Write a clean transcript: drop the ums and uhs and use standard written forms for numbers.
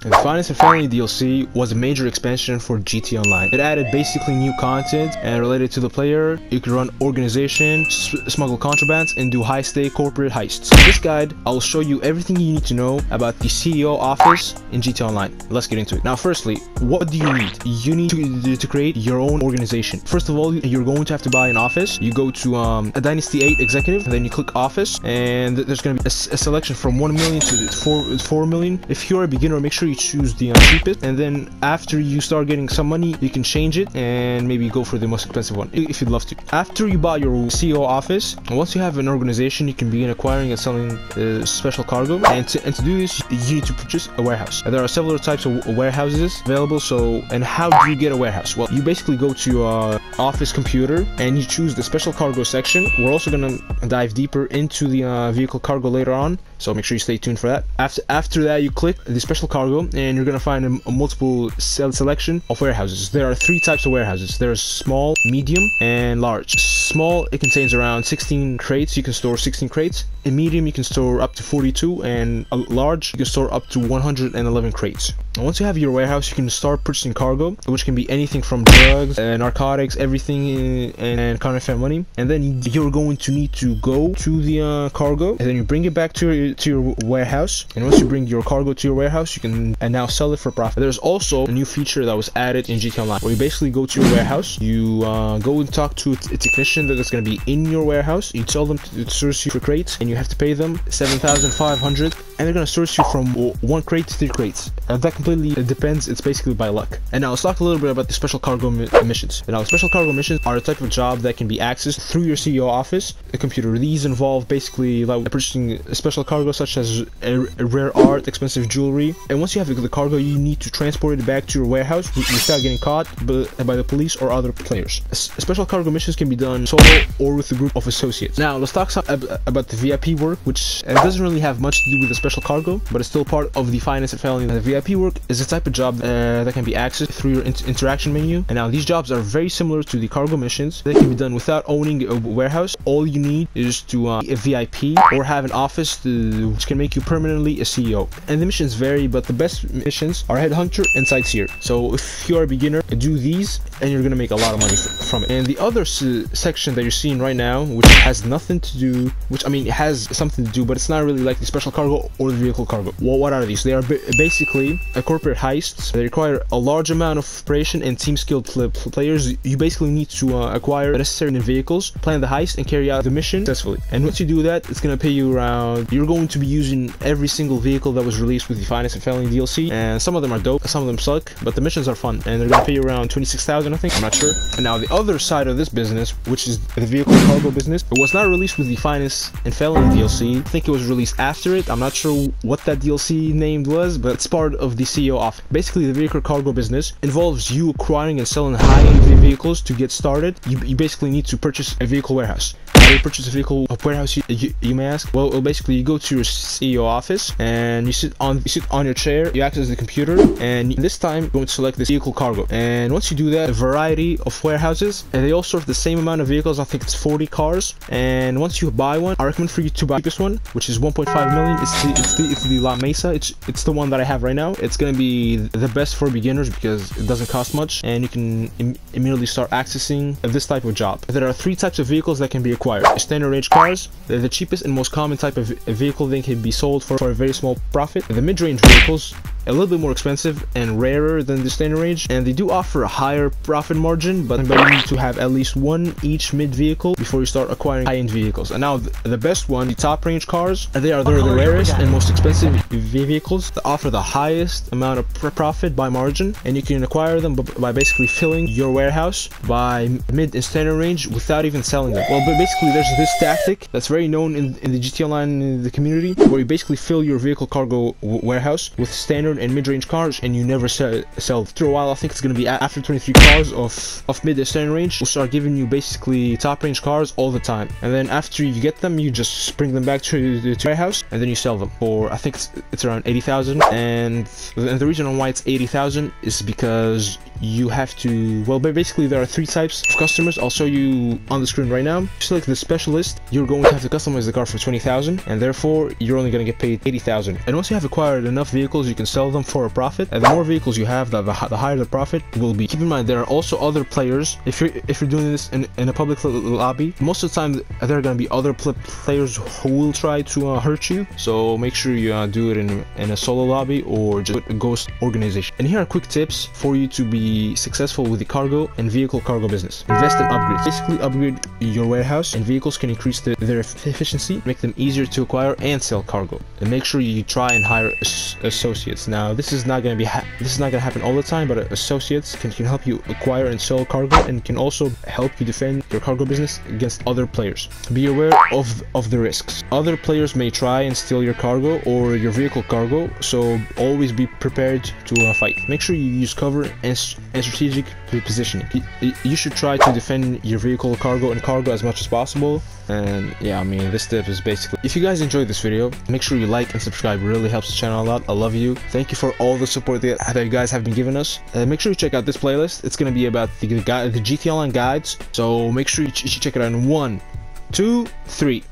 The Finance and Family DLC was a major expansion for GT Online. It added basically new content and related to the player. You could run organization, smuggle contrabands, and do high-stake corporate heists. In this guide, I will show you everything you need to know about the CEO office in GT Online. Let's get into it. Now, firstly, what do you need? You need to create your own organization. First of all, you're going to have to buy an office. You go to a Dynasty 8 executive, and then you click office, and there's going to be a selection from 1 million to 4 million. If you're a beginner, make sure you choose the cheapest, and then after you start getting some money, you can change it and maybe go for the most expensive one if you'd love to. After you buy your CEO office, once you have an organization, you can begin acquiring and selling special cargo, and to do this, you need to purchase a warehouse. There are several types of warehouses available. And how do you get a warehouse? Well, you basically go to your office computer and you choose the special cargo section. We're also going to dive deeper into the vehicle cargo later on, so make sure you stay tuned for that. After that, you click the special cargo and you're going to find a multiple selection of warehouses. There are 3 types of warehouses. There's small, medium, and large. Small, it contains around 16 crates. You can store 16 crates. In medium, you can store up to 42, and large, you can store up to 111 crates. And once you have your warehouse, you can start purchasing cargo, which can be anything from drugs, narcotics, everything, and counterfeit money. And then you're going to need to go to the cargo, and then you bring it back to your warehouse. And once you bring your cargo to your warehouse, you can now sell it for profit. There's also a new feature that was added in GT Online, where you basically go to your warehouse, you go and talk to a technician that is going to be in your warehouse. You tell them to source you for crates, and you have to pay them 7,500, and they're going to source you from 1 crate to 3 crates. That completely depends. It's basically by luck. And now let's talk a little bit about the special cargo missions. Now, special cargo missions are a type of job that can be accessed through your CEO office, a computer. These involve basically like purchasing special cargo such as rare art, expensive jewelry, and once you have the cargo, you need to transport it back to your warehouse without getting caught by the police or other players. Special cargo missions can be done solo or with a group of associates. Now let's talk about the VIP work, which doesn't really have much to do with the special cargo, but it's still part of the Finance and Family. The VIP work is a type of job that can be accessed through your interaction menu. And now these jobs are very similar to the cargo missions. They can be done without owning a warehouse. All you need is to be a VIP or have an office which can make you permanently a CEO. And the missions vary, but the best missions are Headhunter and Sightseer. So if you're a beginner, do these and you're gonna make a lot of money from it. And the other section that you're seeing right now, which has nothing to do, which I mean it has something to do, but it's not really like the special cargo or the vehicle cargo. Well, what are these? They are basically a corporate heists. They require a large amount of preparation and team skilled players. You basically need to acquire the necessary vehicles, plan the heist, and carry out the mission successfully. And once you do that, it's gonna pay you around. You're going to be using every single vehicle that was released with the Finance and Family DLC, and some of them are dope, some of them suck, but the missions are fun, and they're gonna pay you around 26,000, I think. I'm not sure. And now the other side of this business, which is the vehicle cargo business, it was not released with the Finance and Family DLC. I think it was released after it. I'm not sure what that DLC named was, but it's part of the CEO office. Basically, the vehicle cargo business involves you acquiring and selling high-end vehicles. To get started, you basically need to purchase a vehicle warehouse. How do you purchase a vehicle warehouse, you may ask? Well, basically you go to your CEO office and you sit on your chair, you access the computer, and this time you're going to select this vehicle cargo. And once you do that, a variety of warehouses, and they all serve the same amount of vehicles. I think it's 40 cars. And once you buy one, I recommend for you to buy this one, which is 1.5 million. It's the La Mesa. It's the one that I have right now. It's gonna be the best for beginners because it doesn't cost much, and you can immediately start accessing this type of job. There are 3 types of vehicles that can be acquired. Standard range cars, they're the cheapest and most common type of vehicle. They can be sold for a very small profit. The mid-range vehicles, a little bit more expensive and rarer than the standard range, and they do offer a higher profit margin, but you need to have at least 1 each mid vehicle before you start acquiring high-end vehicles. And now the best one, the top range cars, they're the rarest and most expensive vehicles that offer the highest amount of profit by margin, and you can acquire them by basically filling your warehouse by mid and standard range without even selling them. Well, but basically there's this tactic that's very known in the GT Online the community, where you basically fill your vehicle cargo warehouse with standard and mid-range cars, and you never sell. After a while, I think it's going to be after 23 cars of mid and standard range, we'll start giving you basically top range cars all the time. And then after you get them, you just bring them back to the warehouse, and then you sell them for, I think it's around 80,000. And the reason why it's 80,000 is because you have to, well, basically there are 3 types of customers. I'll show you on the screen right now. Select the specialist, you're going to have to customize the car for 20,000, and therefore you're only going to get paid 80,000. And once you have acquired enough vehicles, you can sell sell them for a profit, and the more vehicles you have, the higher the profit will be. Keep in mind, there are also other players. If you're doing this in a public lobby, most of the time there are going to be other players who will try to hurt you, so make sure you do it in a solo lobby or just a ghost organization. And here are quick tips for you to be successful with the cargo and vehicle cargo business. Invest in upgrades. Basically, upgrade your warehouse, and vehicles can increase their efficiency, make them easier to acquire and sell cargo. And make sure you try and hire associates. Now, this is not going to happen all the time, but associates can help you acquire and sell cargo, and can also help you defend your cargo business against other players. Be aware of the risks. Other players may try and steal your cargo or your vehicle cargo, so always be prepared to fight. Make sure you use cover and strategic positioning. You should try to defend your vehicle cargo as much as possible. And yeah, I mean, this tip is basically, if you guys enjoyed this video, make sure you like and subscribe. It really helps the channel a lot. I love you. Thank you for all the support that you guys have been giving us. Make sure you check out this playlist. It's going to be about the GT Online guides, so make sure you check it out in 1, 2, 3.